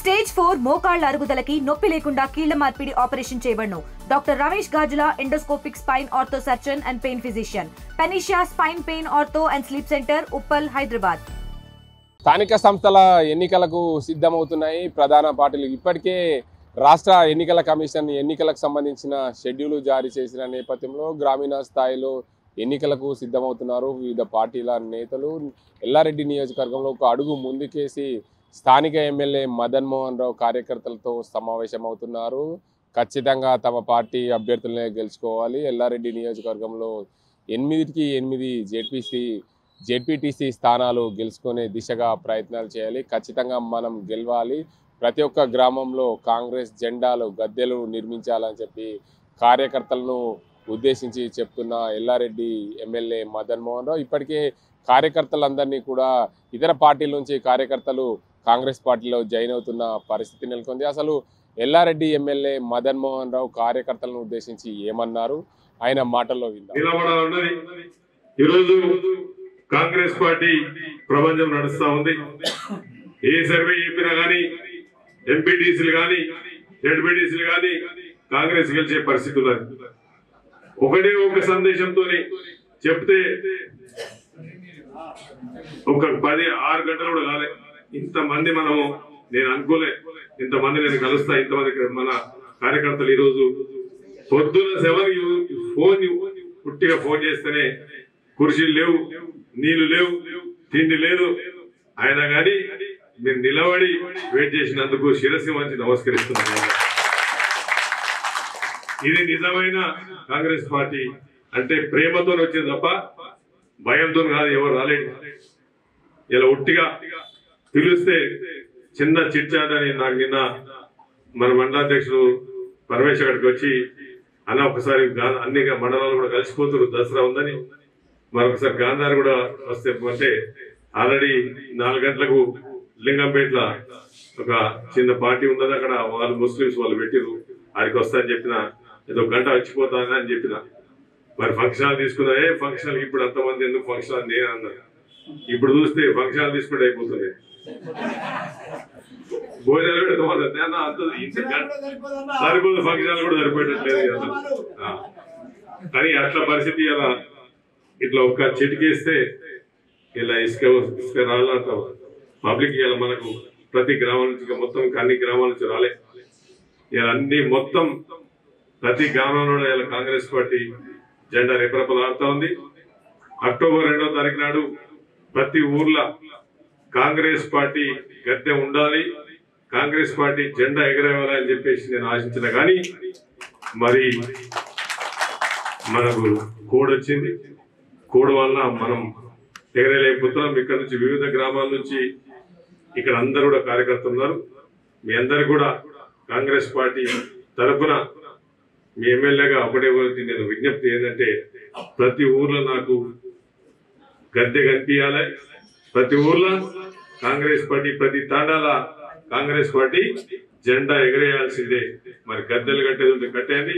Stage 4 మోకాళ్ల అరుగుదలకి నొప్పి లేకుండా కీళ్ల మార్పిడి ఆపరేషన్ చేయబడును. Doctor Ramesh Gajula, endoscopic spine ortho surgeon and pain physician, పెనిషియా spine pain ortho and sleep centre, Uppal, Hyderabad. స్థానిక సంస్థల ఎన్నికలకు సిద్ధమవుతున్నాయి ప్రధాన పార్టీలు. ఇప్పటికే రాష్ట్ర ఎన్నికల కమిషన్ ఎన్నికలకు సంబంధించిన షెడ్యూల్ జారీ చేసిన నేపథ్యంలో గ్రామీణ స్థాయిలో ఎన్నికలకు సిద్ధమవుతున్నారు వివిధ పార్టీల నేతలు. ఎల్లారెడ్డి నియోజకవర్గంలో ఒక అడుగు ముందుకేసి స్థానిక ఎమ్మెల్యే మదన్ మోహన్ రావు కార్యకర్తలతో సమావేశమవుతున్నారు. ఖచ్చితంగా తమ పార్టీ అభ్యర్థులనే గెలుచుకోవాలి, ఎల్లారెడ్డి నియోజకవర్గంలో 8కి 8 జెడ్పీటీసీ స్థానాలు గెలుచుకునే దిశగా ప్రయత్నాలు చేయాలి, ఖచ్చితంగా మనం గెలవాలి, ప్రతి ఒక్క గ్రామంలో కాంగ్రెస్ జెండాలు గద్దెలు నిర్మించాలని చెప్పి కార్యకర్తలను ఉద్దేశించి చెప్తున్న ఎల్లారెడ్డి ఎమ్మెల్యే మదన్ మోహన్ రావు. ఇప్పటికే కార్యకర్తలందరినీ కూడా ఇతర పార్టీల నుంచి కార్యకర్తలు కాంగ్రెస్ పార్టీలో జాయిన్ అవుతున్న పరిస్థితి నెలకొంది. అసలు ఎల్లారెడ్డి ఎమ్మెల్యే మదన్ మోహన్ రావు కార్యకర్తలను ఉద్దేశించి ఏమన్నారు, ఆయన మాటల్లో విందాం. ఈరోజు కాంగ్రెస్ పార్టీ ప్రపంచం నడుస్తా ఉంది. ఏ సర్వే చెప్పినా కానీ ఎంపీటీసీలు కానీ జెడ్పీటీసీలు కానీ కాంగ్రెస్ గెలిచే పరిస్థితి ఉన్నది. ఒకటే ఒక సందేశంతో చెప్తే ఒక 6 గంటలు కూడా కాలే, ఇంతమంది మనము నేను అనుకోలే, ఇంతమంది నేను కలుస్తా, ఇంతమంది మన కార్యకర్తలు ఈరోజు పొద్దున 7కి పుట్టిగా ఫోన్ చేస్తేనే కుర్చీలు లేవు, నీళ్లు లేవు, తిండి లేదు, అయినా కానీ మీరు నిలబడి వెయిట్ చేసినందుకు శిరస్సు వంచి నమస్కరిస్తున్నాను. ఇది నిజమైన కాంగ్రెస్ పార్టీ అంటే ప్రేమతో వచ్చింది తప్ప భయంతో కాదు, ఎవరు రాలేదు. ఇలా ఉట్టిగా పిలిస్తే చిన్న చిట్చాటని నాకు నిన్న మన మండలాధ్యక్షుడు పరమేశ్వర్ అక్కడికి వచ్చి అన్న ఒకసారి అన్ని మండలాలు కూడా కలిసిపోతున్నారు, దసరా ఉందని మరొకసారి గాంధారి కూడా వస్తే అంటే ఆల్రెడీ 4 గంటలకు లింగంపేట్ల ఒక చిన్న పార్టీ ఉన్నది, అక్కడ వాళ్ళు ముస్లింస్ వాళ్ళు పెట్టిరు, ఆడికి వస్తా అని చెప్పిన, ఏదో గంట వచ్చిపోతానని అని చెప్పిన. మరి ఫంక్షన్ తీసుకున్నా, ఫంక్షన్ ఇప్పుడు అంతమంది ఎందుకు ఫంక్షన్ నేను అన్నాను. ఇప్పుడు చూస్తే ఫంక్షన్ తీసుకుంటే అయిపోతుంది, భోజనాలు పెడతామన్నా అంత సరిపోదు, ఫంక్షన్ కూడా సరిపోయేటట్లేదు. కానీ అట్లా పరిస్థితి ఇలా ఇట్లా ఒక్క చిటికేస్తే ఇలా ఇసుక రాళ్ళంత పబ్లిక్ ఇలా మనకు ప్రతి గ్రామం నుంచి మొత్తం అన్ని గ్రామాల నుంచి రాలే, ఇలా అన్ని మొత్తం ప్రతి గ్రామంలో ఇలా కాంగ్రెస్ పార్టీ జెండా రెపరెపలాడుతూ ఉంది. అక్టోబర్ 2వ తారీఖు నాడు ప్రతి ఊర్లో కాంగ్రెస్ పార్టీ గద్దె ఉండాలి, కాంగ్రెస్ పార్టీ జెండా ఎగరేయాలి అని చెప్పేసి నేను ఆశించిన. కానీ మరి మనకు కోడ్ వచ్చింది, కోడ్ వల్ల మనం ఎగరేయలేకపోతున్నాం. ఇక్కడ నుంచి వివిధ గ్రామాల నుంచి ఇక్కడ అందరూ కూడా కార్యకర్తలు ఉన్నారు. మీ అందరు కూడా కాంగ్రెస్ పార్టీ తరఫున మీ ఎమ్మెల్యేగా ఒకటే నేను విజ్ఞప్తి ఏంటంటే ప్రతి ఊర్లో నాకు గద్దె కనిపించాలి, ప్రతి ఊర్లో కాంగ్రెస్ పార్టీ, ప్రతి తాండాల కాంగ్రెస్ పార్టీ జెండా ఎగరేయాల్సిందే. మరి గద్దెలు కట్టేది ఉంటే కట్టేయండి,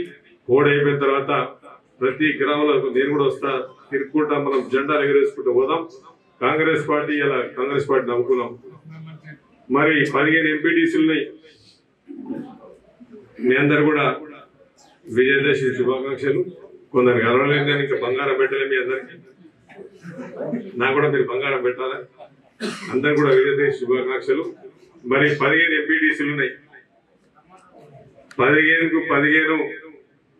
కోడ్ అయిపోయిన తర్వాత ప్రతి గ్రామంలో నేను కూడా వస్తా, తిరుక్కుంటా, మనం జెండాలు ఎగరేసుకుంటూ పోదాం. కాంగ్రెస్ పార్టీ ఇలా కాంగ్రెస్ పార్టీ నమ్ముకున్నాం. మరి 15 ఎంపీటీసీలున్నాయి. మీ అందరు కూడా విజయదశమి శుభాకాంక్షలు. కొందరు గెలవలేదు, నేను ఇంకా బంగారం పెట్టలే మీ అందరికి, నాకు కూడా మీరు బంగారం పెట్టాలా. అందరు కూడా విజయదశమి శుభాకాంక్షలు. మరి 15 ఎంపీటీసీలు ఉన్నాయి. 15కు 15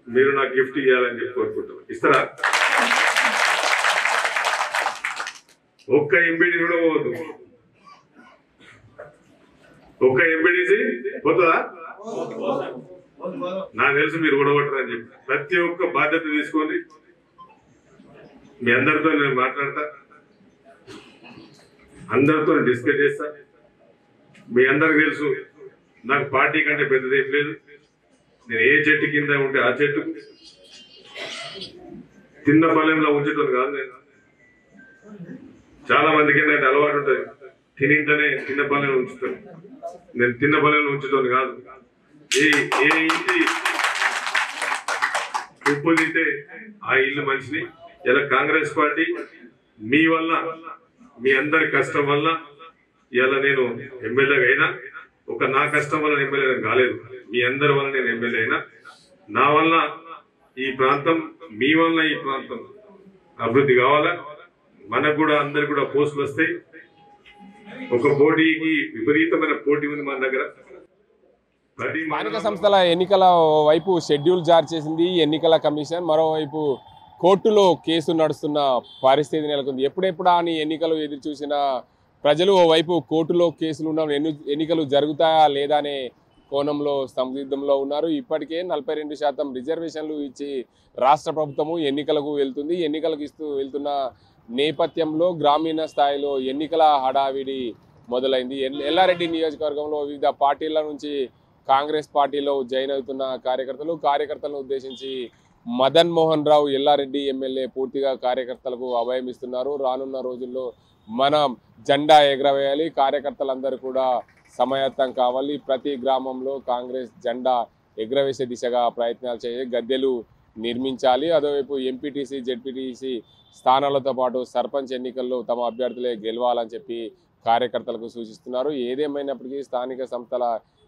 మీరు నాకు గిఫ్ట్ ఇవ్వాలని చెప్పి కోరుకుంటాం. ఇస్తారా? ఒక్క ఎంపీటీ కూడా పోవద్దు, ఒక్క ఎంపీటీసీ పోతుందా? నాకు తెలుసు మీరు ఓడగొట్టరని చెప్పి. ప్రతి ఒక్క బాధ్యత తీసుకోండి. మీ అందరితో నేను మాట్లాడతా, అందరితో డిస్కస్ చేస్తా. మీ అందరికి తెలుసు నాకు పార్టీ కంటే పెద్దది ఏం లేదు. నేను ఏ చెట్టు కింద ఉంటే ఆ చెట్టు తిన్న పల్లెంలో ఉంచడం కాదు. నేను చాలా మందికి ఏంటంటే అలవాటు ఉంటుంది, తినింటనే తిన్న పల్లెంలో ఉంచుతాను. నేను తిన్న పల్లెంలో ఉంచడం కాదు. ఏ ఇంటి ఉప్పు తింటే ఆ ఇల్లు మనిషిని. ఇలా కాంగ్రెస్ పార్టీ మీ వల్ల, మీ అందరి కష్టం వల్ల ఇలా నేను ఎమ్మెల్యేగా అయినా, ఒక నా కష్టం వల్ల ఎమ్మెల్యే కాలేదు, మీ అందరి వల్ల నేను ఎమ్మెల్యే అయినా. నా వల్ల ఈ ప్రాంతం, మీ వల్ల ఈ ప్రాంతం అభివృద్ధి కావాలా. మనకు కూడా అందరికి కూడా పోస్టులు వస్తాయి. ఒక పోటీకి విపరీతమైన పోటీ ఉంది మన దగ్గర. స్థానిక సంస్థల ఎన్నికల వైపు షెడ్యూల్ జారీ చేసింది ఎన్నికల కమిషన్, మరోవైపు కోర్టులో కేసు నడుస్తున్న పరిస్థితి నెలకొంది. ఎప్పుడెప్పుడు అని ఎన్నికలు ఎదురు చూసిన ప్రజలు ఓవైపు కోర్టులో కేసులు ఉన్న ఎన్నికలు జరుగుతాయా లేదా అనే కోణంలో సందిగ్ధంలో ఉన్నారు. ఇప్పటికే 42% రిజర్వేషన్లు ఇచ్చి రాష్ట్ర ప్రభుత్వము ఎన్నికలకు వెళ్తుంది. ఎన్నికలకు వెళ్తున్న నేపథ్యంలో గ్రామీణ స్థాయిలో ఎన్నికల హడావిడి మొదలైంది. ఎల్లారెడ్డి నియోజకవర్గంలో వివిధ పార్టీల నుంచి కాంగ్రెస్ పార్టీలో జాయిన్ అవుతున్న కార్యకర్తలను ఉద్దేశించి మదన్ మోహన్ రావు ఎల్లారెడ్డి ఎమ్మెల్యే పూర్తిగా కార్యకర్తలకు అభయం ఇస్తున్నారు. రానున్న రోజుల్లో మనం జెండా ఎగరవేయాలి, కార్యకర్తలందరూ కూడా సమాయత్తం కావాలి, ప్రతి గ్రామంలో కాంగ్రెస్ జెండా ఎగరవేసే దిశగా ప్రయత్నాలు చేయాలి, గద్దెలు నిర్మించాలి. అదేవైపు ఎంపీటీసీ జెడ్పీటీసీ స్థానాలతో పాటు సర్పంచ్ ఎన్నికల్లో తమ అభ్యర్థులే గెలవాలని చెప్పి కార్యకర్తలకు సూచిస్తున్నారు. ఏదేమైనప్పటికీ స్థానిక సంస్థల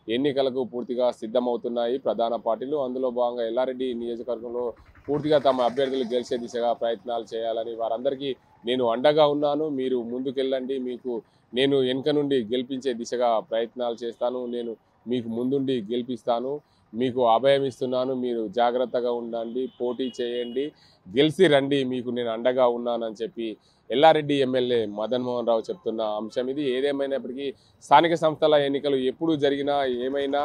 ఎన్నికలకు పూర్తిగా సిద్ధమవుతున్నాయి ప్రధాన పార్టీలు. అందులో భాగంగా ఎల్లారెడ్డి నియోజకవర్గంలో పూర్తిగా తమ అభ్యర్థులు గెలిచే దిశగా ప్రయత్నాలు చేయాలని, వారందరికీ నేను అండగా ఉన్నాను, మీరు ముందుకెళ్ళండి, మీకు నేను వెనుక నుండి గెలిపించే దిశగా ప్రయత్నాలు చేస్తాను, నేను మీకు ముందుండి గెలిపిస్తాను, మీకు అభయం ఇస్తున్నాను, మీరు జాగ్రత్తగా ఉండండి, పోటీ చేయండి, గెలిచి రండి, మీకు నేను అండగా ఉన్నానని చెప్పి ఎల్లారెడ్డి ఎమ్మెల్యే మదన్ మోహన్ రావు చెప్తున్న అంశం ఇది. ఏదేమైనప్పటికీ స్థానిక సంస్థల ఎన్నికలు ఎప్పుడు జరిగినా ఏమైనా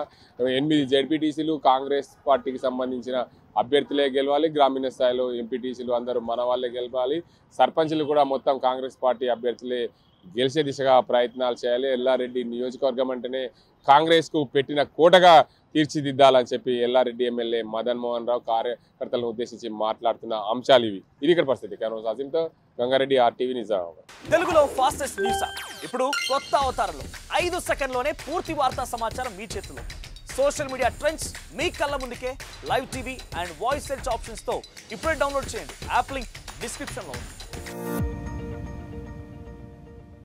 8 జెడ్పీటీసీలు కాంగ్రెస్ పార్టీకి సంబంధించిన అభ్యర్థులే గెలవాలి, గ్రామీణ స్థాయిలో ఎంపీటీసీలు అందరూ మన వాళ్ళే గెలవాలి, సర్పంచ్లు కూడా మొత్తం కాంగ్రెస్ పార్టీ అభ్యర్థులే గెలిచే దిశగా ప్రయత్నాలు చేయాలి. ఎల్లారెడ్డి నియోజకవర్గం అంటేనే కాంగ్రెస్కు పెట్టిన కోటగా తీర్చిదిద్దాలని చెప్పి ఎల్లారెడ్డి ఎమ్మెల్యే మదన్ మోహన్ రావు కార్యకర్తలను ఉద్దేశించి మాట్లాడుతున్న అంశాలు ఇవి. ఇది ఇక్కడ పరిస్థితి. కెమెరా సాజింతో గంగారెడ్డి, RTV నిజామాబాద్. తెలుగులో ఫాస్టెస్ట్ న్యూస్ ఇప్పుడు కొత్త అవతారంలో 5 సెకండ్లోనే పూర్తి వార్తా సమాచారం మీ చేతిలో. సోషల్ మీడియా ట్రెండ్స్ మీ కళ్ళ ముందుకే live TV and voice search options తో ఇప్పుడే డౌన్లోడ్ చేయండి. యాప్ లింక్ డిస్క్రిప్షన్ లో ఉంది.